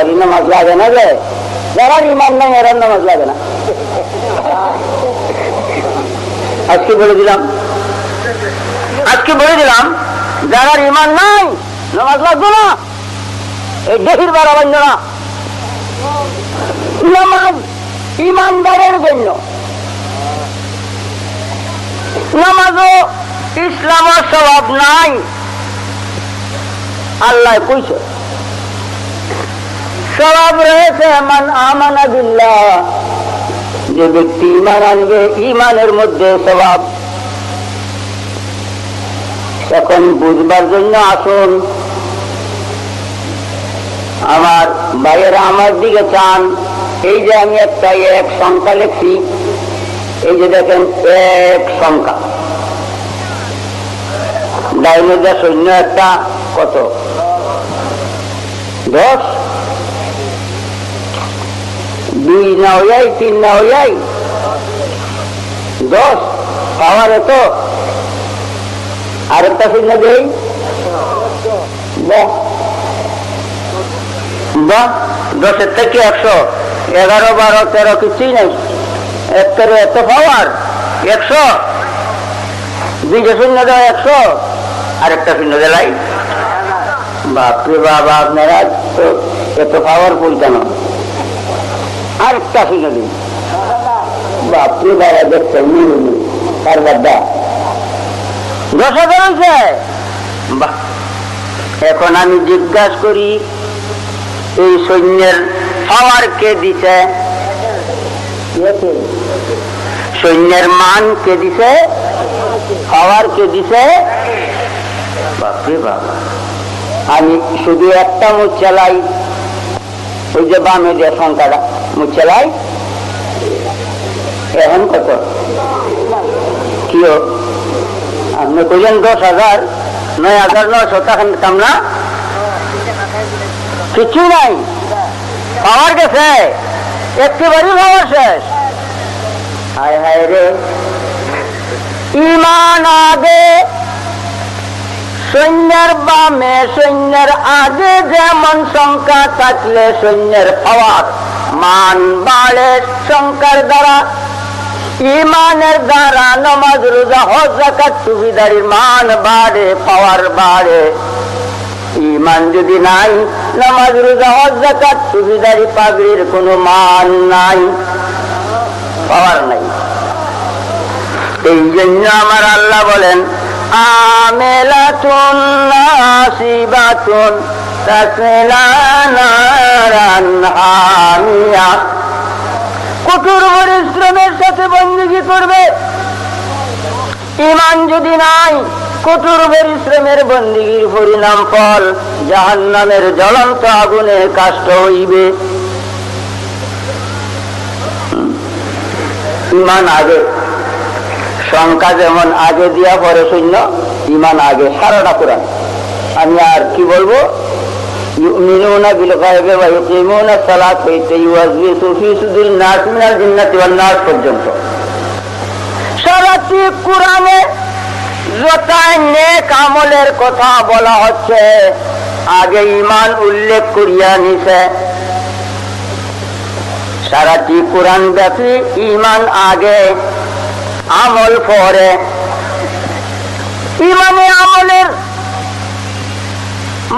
সবারই নামাজ লাগে না যে, যারা ইমান নাই এরা নামাজ লাগে না। আজকে বলে দিলাম যারা ইমান নাই নামাজ লাগবে না, এই দেখির বাড়া বান্ধ না। নামাজ ইমানদারের জন্য, নামাজও ইসলামের স্বভাব নাই। আল্লাহ কইছে স্বভাব রয়েছে মান আমানা বিল্লাহ, যে ব্যক্তি ইমান আনবে ইমানের মধ্যে স্বভাব। এখন বুঝবার জন্য আসুন, আমার ভাইয়েরা আমার দিকে চান। এই যে আমি একটা এক সংখ্যা লিখছি, এই যে দেখেন এক সংখ্যা, ডাইনে সৈন্য একটা কত 10, 2 না হইয়াই 3 না হইয়াই 10 পাওয়ার। এত আরেকটা সৈন্য দেই, বাহ 10-এর থেকে 100, 11, 12, 13 কিছুই নেই। এত পাওয়ার 100, 2 শূন্য দেওয়া 100, আরেকটা শূন্য দেলাই। বাপরে বাবা, আপনারা তো এত পাওয়ার পৌঁছানো, আরেকটা শূন্য দিন। বাপরে বাবা, দেখছেন তার বাদা 10,000 হয়েছে। বাহ, এখন আমি জিজ্ঞাসা করি, এই সৈন্যের পাওয়ার কে দিছে? সৈন্যের মান কে দিছে? পাওয়ার কে দিছে? বাপরে বাবা, আমি শুধু একটা মুখ চালাই, ওই যে বামে যে সংখ্যাটা মুখ চালাই। এখন কত কি আপনি কইলেন? 10,000, 9,900 তখন কামনা কিছু নাই, পাওয়ার গেছে একেবারেই, পাওয়ার শেষ। হায় হায় রে, ইমান আগে সৈন্যের বামে, সৈন্যের আগে যেমন সংখ্যা থাকলে সৈন্যের পাওয়ার মান বাড়ে সংখ্যার দ্বারা, ইমানের দ্বারা নামাজ রোজা হজ যাকাত টুপিদারির মান বাড়ে, পাওয়ার বাড়ে। ইমান যদি নাই, নামাজ রোজা হজ যাকাত টুপিদারি পাগড়ির কোনো মান নাই, পাওয়ার নাই। এই জন্য আমার আল্লাহ বলেন আমেলাতুন নাসিবাতুন তাসলা নারান হামিয়া, কঠোর পরিশ্রমের সাথে বন্দী করবে। ইমান যদি নাই, কঠোর পরিশ্রমের বন্দীর পরিণাম ফল জাহান্নামের জ্বলন্ত আগুনে কাষ্ট হইবে। ইমান আগে, সংখ্যা যেমন আগে দিয়া পরে সৈন্য, ইমান আগে। সারাটা কোরআন, আমি আর কি বলবো? ইউমিনুনা বিল গায়বি ওয়া ইকিমুনা সালাত হইতে ইউয়াযবিতু ফি সুদুরিন নাস মিনাল জিন্নাতি ওয়ান নাস পর্যন্ত সারাটি কোরআনে যতাই নেক আমলের কথা বলা হচ্ছে, আগে ইমান উল্লেখ করিয়া নিছে। সারাটি কোরআন ব্যাপী ইমান আগে, আমল পরে। ইমানে আমলের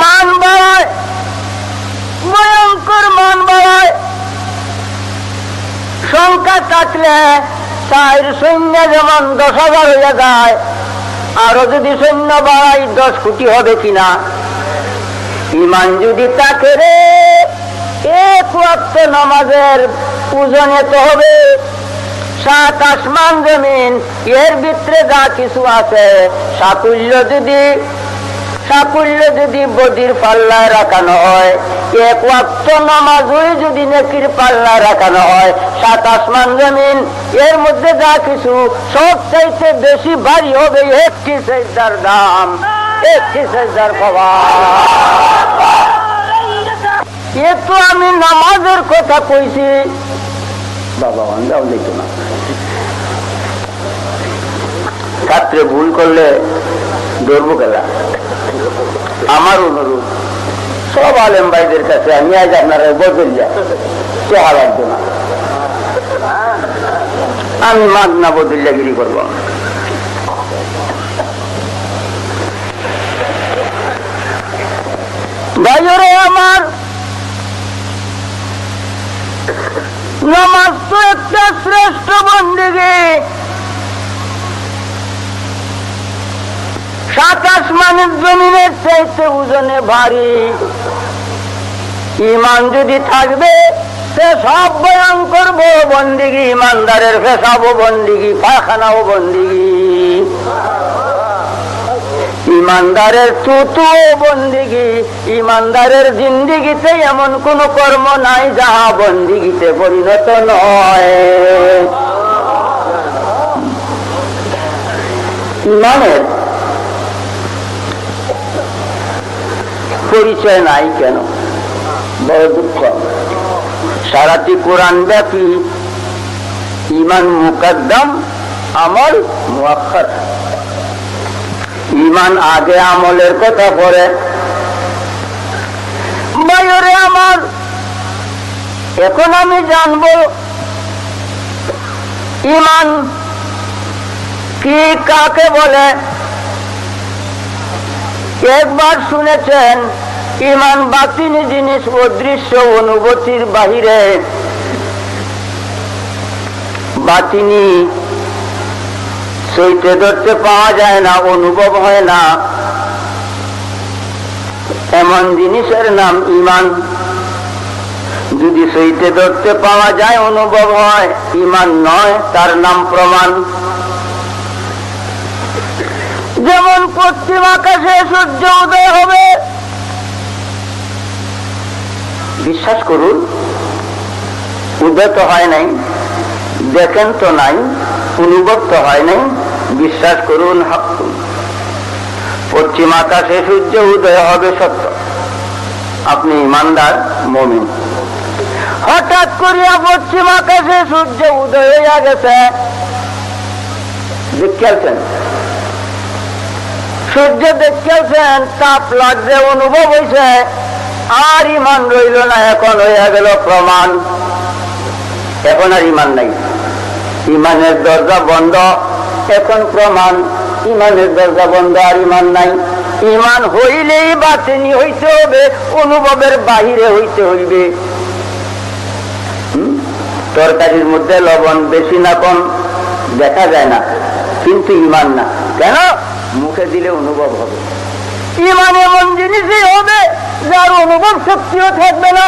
মান বাড়ায়, ভয়ঙ্কর মান বাড়ায়। সংখ্যা থাকলে চার সৈন্য যেমন 10,000 হয়ে যায়, আরো যদি সৈন্য বাড়াই 10 কোটি হবে কিনা। ইমান যদি থাকে রে, এক ওয়াক্ত নামাজের ওজনে তো হবে 7 আসমান জমিন, এর ভিতরে যা কিছু আছে সাকুল্য যদি বদির পাল্লায় রাখানো হয়, এক ওয়াক্ত নামাজই যদি নেকির পাল্লায় রাখানো হয়, 7 আসমান জমিন এর মধ্যে যা কিছু সব চাইতে বেশি ভারী হবে একটি সেজদার দাম, একটি সেজদার পাওয়া। এ তো আমি নামাজের কথা কইছি, বাবা অন্যাও দেখতো না। ছাত্রে ভুল করলে ধরবো কেলা। আমার অনুরোধ, সব আলেম ভাইদের কাছে আমি আজ আপনারা বদলিয়া চেহারা দেব না, আমি মাগনা বদলিয়াগিরি করব। ভাইরে আমার, নামাজ তো একটা শ্রেষ্ঠ বন্দেগী। সাত আসমানের জমিনের চাইতে ওজনে ভারী। ইমান যদি থাকবে সে সব বয়ান করবো বন্দিগি, ইমানদারের পেশাবও বন্দিগি, পায়খানাও বন্দিগি, ইমানদারের চুতুও বন্দিগি। ইমানদারের জিন্দিগিতে এমন কোন কর্ম নাই যাহা বন্দিগিতে পরিণত নয়। ইমানের পরিচয় নাই কেন? বড় দুঃখ। সারাটি কোরআন ব্যাপী ইমান মুকদ্দম, আমল মুআক্খার। ইমান আগে, আমলের কথা পরে। ভাইরে আমার, এখন আমি জানব ইমান কি, কাকে বলে। একবার শুনেছেন ইমান বাতিনি জিনিস, অদৃশ্য অনুভূতির বাহিরে। বাতিনি সইতে ধরতে পাওয়া যায় না, অনুভব হয় না, এমন জিনিসের নাম ইমান। যদি সইতে ধরতে পাওয়া যায়, অনুভব হয়, ইমান নয়, তার নাম প্রমাণ। যেমন পশ্চিম আকাশে সূর্য উদয় হবে, বিশ্বাস করুন, উদয় তো হয় নাই, দেখেন তো নাই, অনুভব তো হয় নাই, বিশ্বাস করুন। পশ্চিম আকাশে সূর্য উদয় হবে সত্য, আপনি ইমানদার মুমিন। হঠাৎ করিয়া পশ্চিম আকাশে সূর্য উদয় হইয়া গেছে, দেখছেন, সূর্য দেখছেন, তাপ লাগছে, অনুভব হয়েছে, আর ইমান রইল না, এখন হইয়া গেল প্রমাণ। এখন আর ইমান নাই, ইমানের দরজা বন্ধ, এখন প্রমাণ। ইমানের দরজা বন্ধ, আর ইমান নাই। ইমান হইলেই বাতিনি হইতে হবে, অনুভবের বাহিরে হইতে হইবে। তরকারির মধ্যে লবণ বেশি না কম দেখা যায় না, কিন্তু ইমান না। কেন? মুখে দিলে অনুভব হবে। ইমান এমন জিনিসই হবে যার অনুভব শক্তিও থাকবে না।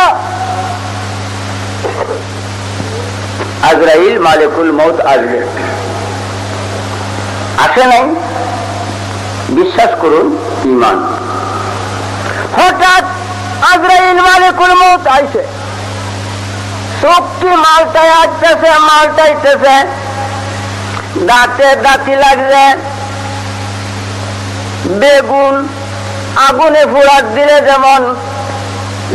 আজরাইল মালিকুল মউত আসবে, আসে নাই, বিশ্বাস করুন, ইমান। হঠাৎ আজরাইল মালিকুল মউত আইছে, শক্তি মালটায় আসতেছে, মালটাইতেছে, দাঁতে দাঁতি লাগছে। বেগুন আগুনে ফুরাত দিলে যেমন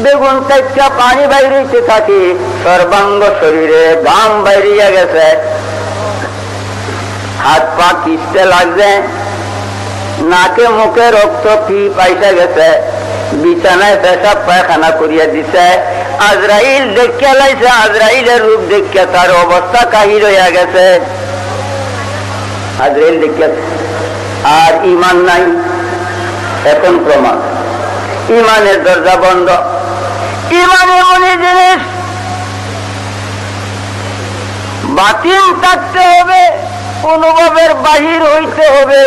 বেগুন থেকে পানি বাইরে থাকে, সর্বাঙ্গ শরীরে ঘাম বাইরিয়া গেছে, হাত পা কিস্তে লাগছে, নাকে মুখে রক্ত কি পাইসা গেছে, বিছানায় পেশাব পায়খানা করিয়া দিছে। আজরাইল দেখিয়া লাইছে, আজরাইলের রূপ দেখিয়া তার অবস্থা কাহিল হইয়া গেছে। আজরাইল দেখিয়া, আর ইমান নাই, এখন প্রমাণ। ইমানের দরজা বন্ধ। ইমান এমনই জিনিস, বাতিল থাকতে হবে, অনুভবের বাহির হইতে হবে,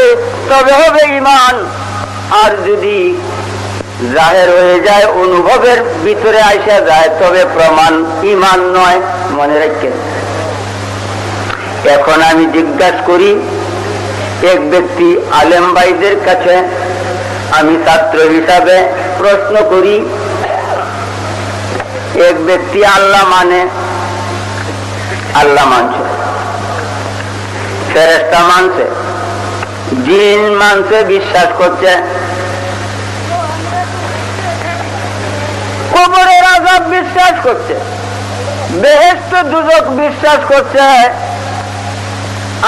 তবে হবে ইমান। আর যদি জাহের হয়ে যায়, অনুভবের ভিতরে আসা যায়, তবে প্রমাণ, ইমান নয়। মনে রাখেন। এখন আমি জিজ্ঞাসা করি এক ব্যক্তি আলেম ভাইদের কাছে, আমি ছাত্র হিসাবে প্রশ্ন করি, এক ব্যক্তি আল্লাহ মানে, আল্লাহ মানছে, ফেরেশতা মানছে, জিন মানছে, বিশ্বাস করছে, কবরের আযাব বিশ্বাস করছে, বেহেশত দুজক বিশ্বাস করছে,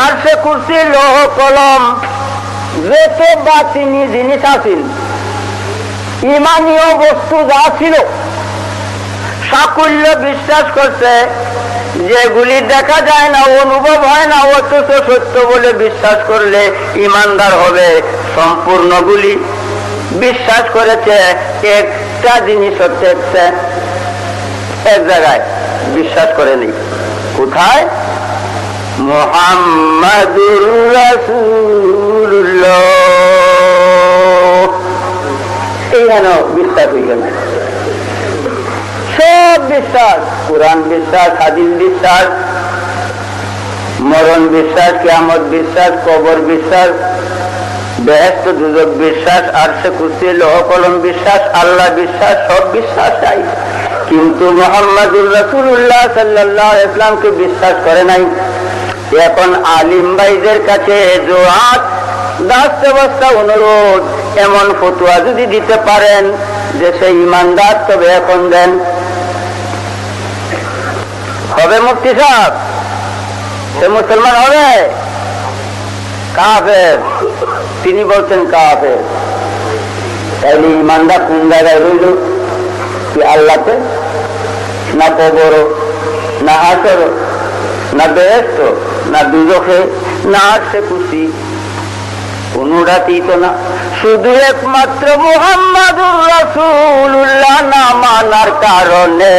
আর সে কুরসি, লৌহ কলম, যত বাতিনি জিনিস আছিল ইমানীয় বস্তু যা ছিল সাকুল্য বিশ্বাস করছে, যেগুলি দেখা যায় না, অনুভব হয় না, অথচ সত্য বলে বিশ্বাস করলে ইমানদার হবে, সম্পূর্ণগুলি বিশ্বাস করেছে। একটা জিনিস হচ্ছে এক জায়গায় বিশ্বাস করেনি। কোথায়? মুহাম্মাদুর রাসূলুল্লাহ, এইখানে বিশ্বাস হয়ে গেল। সব বিশ্বাস, কোরআন বিশ্বাস, হাদিস বিশ্বাস, মরণ বিশ্বাস, কিয়ামত বিশ্বাস, কবর বিশ্বাস, বেহেশত দুজক বিশ্বাস, আরশে কুরসি লৌহ কলম বিশ্বাস, আল্লাহ বিশ্বাস, সব বিশ্বাস চাই। কিন্তু মুহাম্মাদুর রাসূলুল্লাহ সাল্লাল্লাহু আলাইহি ওয়াসাল্লামকে বিশ্বাস করে নাই। এখন আলিম ভাইদের কাছে জোয়াত দাস্ত অবস্থা অনুরোধ, এমন ফতোয়া যদি দিতে পারেন যে সে ইমানদার, তবে এখন দেন। হবে মুফতি সাহেব? সে মুসলমান হবে? কাফের? তিনি বলছেন কাফের। তাইলে ইমানদার কোন জায়গায় রইল? কি আল্লাহতে, না কবর, না হাসর, না বেহেশত, না দুজখে, না আরশে কুরসি, কোনটাতেই তো না। শুধু একমাত্র মুহাম্মাদুর রাসূলুল্লাহ না মানার কারণে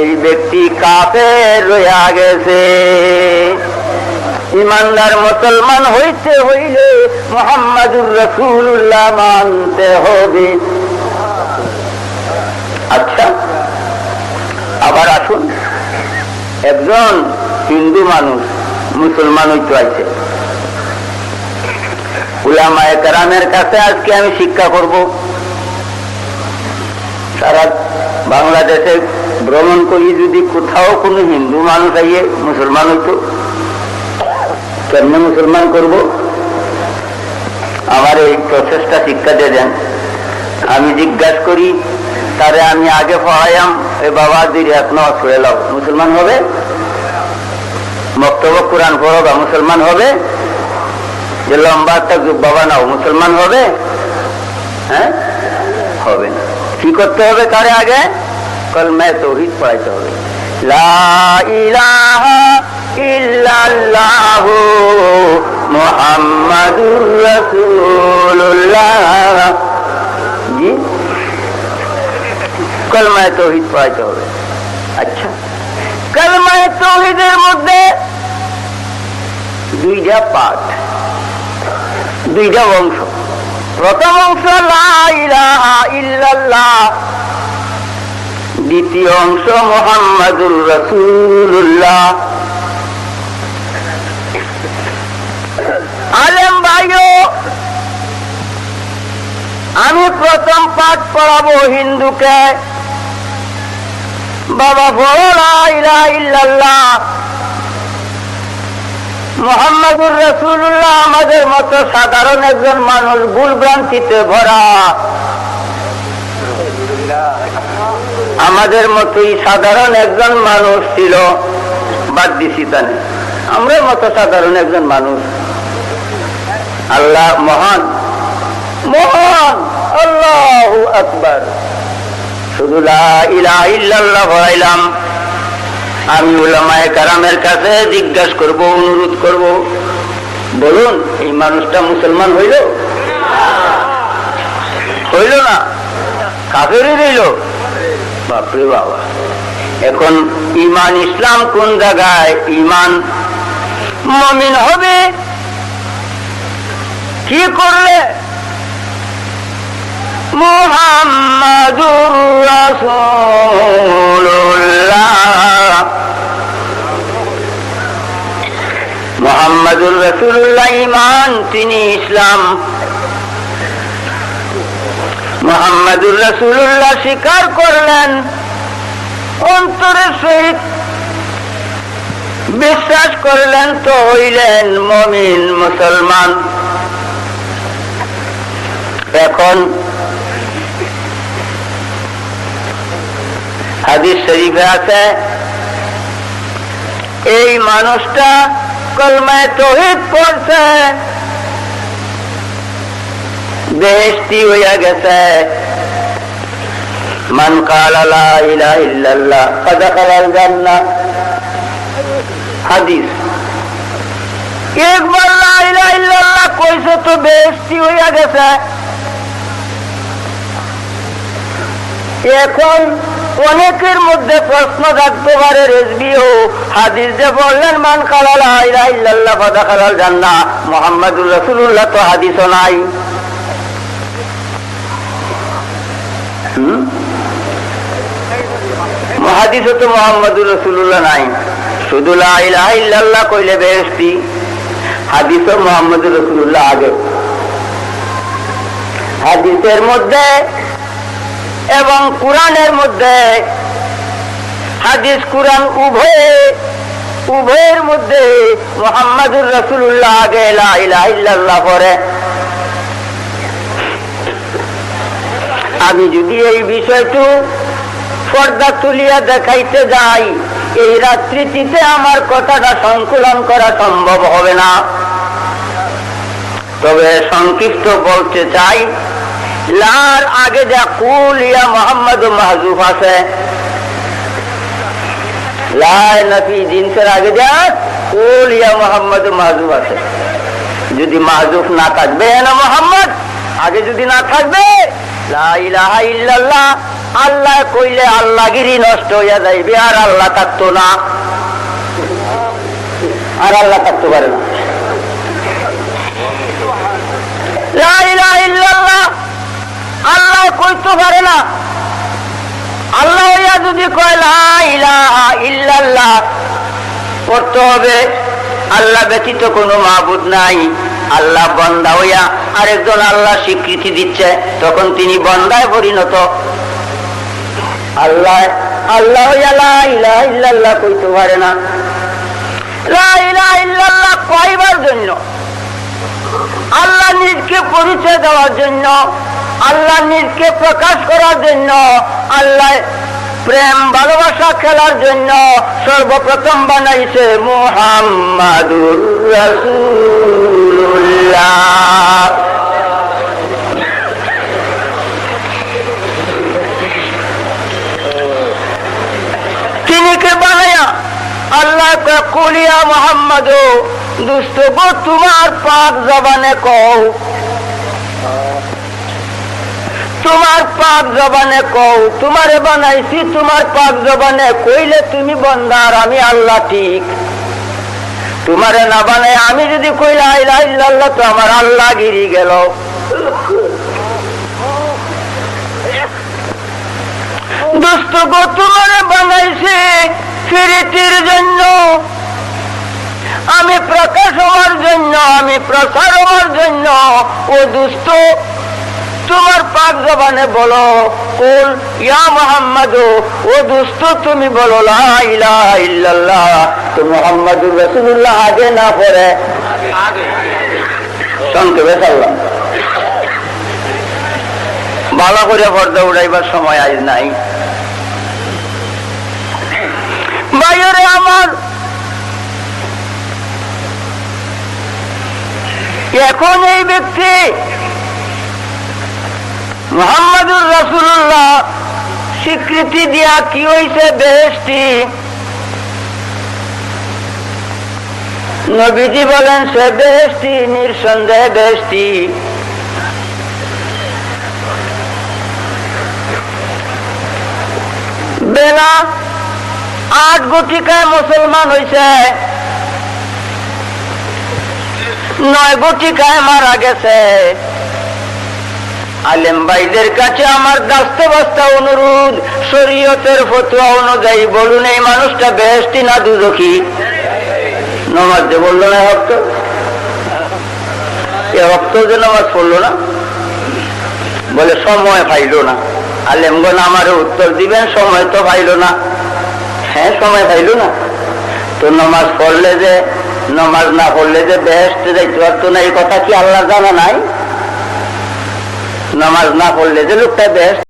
এই ব্যক্তি কাফের রইয়া গেছে। ইমানদার মুসলমান হইতে হইলে মুহাম্মাদুর রাসূলুল্লাহ মানতে হবে। আচ্ছা, আবার আসুন, একজন হিন্দু মানুষ মুসলমান হইতে আছে, উলামায়ে কেরামের কাছে আজকে আমি শিক্ষা করব। সারা বাংলাদেশে ভ্রমণ করি, যদি কোথাও কোনো হিন্দু মানুষ আইয়ে মুসলমান হইতো, কেমনে মুসলমান করব? আমার এই প্রচেষ্টা শিক্ষা দিয়ে দেন। আমি জিজ্ঞাসা করি, তারে আমি আগে পড়াইয়াম, এ বাবা দুই এখনো ছুড়ে লাও, মুসলমান হবে? বক্তব্য কোরআন পড়বা, মুসলমান হবে? যে লম্বা একটা বাবা নাও, মুসলমান হবে? হ্যাঁ, হবে না। কি করতে হবে কারে? আগে কলমা তাওহীদ পড়াইতে হবে। লা ইলাহা ইল্লাল্লাহু মুহাম্মাদুর রাসূলুল্লাহ। জি, কলমা তাওহীদ পড়াইতে হবে। আচ্ছা, কলমা তাওহীদের মধ্যে দুইটা পাঠ, দুইটা অংশ। প্রথম অংশ লা ইলাহা ইল্লাল্লাহ, দ্বিতীয় অংশ মুহাম্মাদুর রাসূলুল্লাহ। আলেম ভাইও, আমি প্রথম পাঠ পড়াবো হিন্দুকে। বাবা বলো লা ইলাহা ইল্লাল্লাহ মুহাম্মাদুর রাসূলুল্লাহ। আমাদের মতো সাধারণ একজন মানুষ ভুল ভ্রান্তিতে ভরা, আমাদের মতোই সাধারণ একজন মানুষ ছিল, বাদ দিছি তানে, আমরা মতো সাধারণ একজন মানুষ। আল্লাহ মহান, মহান, আল্লাহু আকবার। শুধু লা ইলাহা ইল্লাল্লাহ বলাইলাম। আমি উলামায়ে কেরামের কাছে জিজ্ঞাসা করব, অনুরোধ করব, বলুন এই মানুষটা মুসলমান হইল? হইল না? কাফেরই রইল? বাপরে বাবা। এখন ঈমান ইসলাম কোন জায়গায়? ঈমান মুমিন হবে কি করলে? মুহাম্মাদুর রাসূলুল্লাহ, মুহাম্মাদুর রাসূলুল্লাহ ঈমান, তিনি ইসলাম। মুহাম্মাদুর রাসূলুল্লাহ স্বীকার করলেন, অন্তরের সহিত বিশ্বাস করলেন, তো হইলেন মুমিন, মুসলমান। এখন হাদিস শরীফে আছে, এই মানুষটা কলমা তাওহীদ পড়ছে, বেহেশতি হইয়া গেছে, মান ক্বালা লা ইলাহা ইল্লাল্লাহ ফাদাখালাল জান্নাহ। হাদিস। একবার লা ইলাহা ইল্লাল্লাহ কইছে তো বেহেশতি হইয়া গেছে। এখন অনেকের মধ্যে প্রশ্ন থাকতে পারে, রেজবিও হাদিস যে বললেন মান ক্বালা লা ইলাহা ইল্লাল্লাহ ফাদাখালাল জান্নাহ, মুহাম্মাদুর রাসূলুল্লাহ তো হাদিসও নাই। হাদিসে তো মুহাম্মাদুর রাসূলুল্লাহ নাই, শুধু লা ইলাহা ইল্লাল্লাহ কইলে বেহেশতি। হাদিসে মুহাম্মাদুর রাসূলুল্লাহ আগে। হাদিসের মধ্যে এবং কুরআনের মধ্যে, হাদিস কুরআন উভয়ের মধ্যে মুহাম্মাদুর রাসূলুল্লাহ আগে, লা ইলাহা ইল্লাল্লাহ পরে। আমি যদি এই বিষয়টি পর্দা তুলিয়া দেখাইতে যাই, এই রাত্রিটিতে আমার কথাটা সংকলন করা সম্ভব হবে না। তবে সংক্ষিপ্ত বলতে চাই, লার আগে যা কুল ইয়া মুহাম্মদ মাহজুফ আছে, লা নফি জিনসের আগে যা কুল ইয়া মুহাম্মদ মাহজুফ আছে। যদি মাহজুফ না থাকবে না মুহাম্মদ আগে, যদি না থাকবে লা ইলাহা ইল্লাল্লাহ, আল্লাহ কইলে আল্লাহগিরি নষ্ট হইয়া যাইবে, আর আল্লাহ থাকতো না, আর আল্লাহ থাকতে পারে না। লা ইলাহা ইল্লাল্লাহ আল্লাহ কইতে পারে না। আল্লাহ হইয়া যদি কয় লা ইলাহা ইল্লাল্লাহ, করতে হবে আল্লাহ ব্যতীত কোনো মাবুদ নাই। আল্লাহ বান্দা হইয়া আরেকজন আল্লাহ স্বীকৃতি দিচ্ছে, তখন তিনি বান্দায় পরিণত। আল্লাহ হইয়া লা ইলাহা ইল্লাল্লাহ কইতে পারে না। লা ইলাহা ইল্লাল্লাহ কইবার জন্য, আল্লাহ নিজকে পরিচয় দেওয়ার জন্য, আল্লাহ নিজকে প্রকাশ করার জন্য, আল্লাহ প্রেম ভালোবাসা খেলার জন্য সর্বপ্রথম বানাইছে মুহাম্মাদুর রাসূলুল্লাহ। তিনিকে বানায়া আল্লাহ কুলিয়া মুহাম্মদ, দুষ্ট গো তোমার পাক জবানে কও, তোমার পাক জবানে কও, তোমারে বানাইছি তোমার পাক জবানে কইলে তুমি বান্দার আমি আল্লাহ ঠিক। তোমারে না বানাই আমি যদি কই লা ইলাহা ইল্লাল্লাহ, তো আমার আল্লাহ গিরি গেল। দুষ্ট গো তোমারে বানাইছি ফিরিতির জন্য, আমি প্রকাশ হওয়ার জন্য, আমি প্রসার হওয়ার জন্য। ও দুষ্ট তোমার পাক জবানে বলো কুল ইয়া মুহাম্মদ, ও দুষ্ট তুমি বলো লা ইলাহা ইল্লাল্লাহ। তো মুহাম্মাদুর রাসূলুল্লাহ আগে না পরে? সংক্ষেপে সাল্লাম। ভালো করে পর্দা উড়াইবার সময় আজ নাই। ভাইরে আমার, এখন এই ব্যক্তি মুহাম্মাদুর রাসূলুল্লাহ স্বীকৃতি দিয়া কি হইছে বেহেশতি। নবীজি বলেন সে বেহেশতি, নিঃসন্দেহে বেহেশতি। বেলা 8 গটিকায় মুসলমান হইছে, 9 গটিকায় মারা গেছে। আলেম ভাইদের কাছে আমার দাস্তে বস্তা অনুরোধ, শরীয়তের ফতোয়া অনুযায়ী বলুন এই মানুষটা বেহেশতি না দুজখী? নামাজ যে বললো না ভক্ত, এ ভক্ত যে নামাজ পড়লো না, বলে সময় পাইল না। আলেমগণ আমারে উত্তর দিবেন সময় তো পাইল না। হ্যাঁ সময় পাইল না তো নামাজ পড়লে যে, নামাজ না পড়লে যে বেহেশতে যাইতে পারতো না, এই কথা কি আল্লাহ জানা নাই? নামাজ না পড়লে যে লোকটা বেহেশত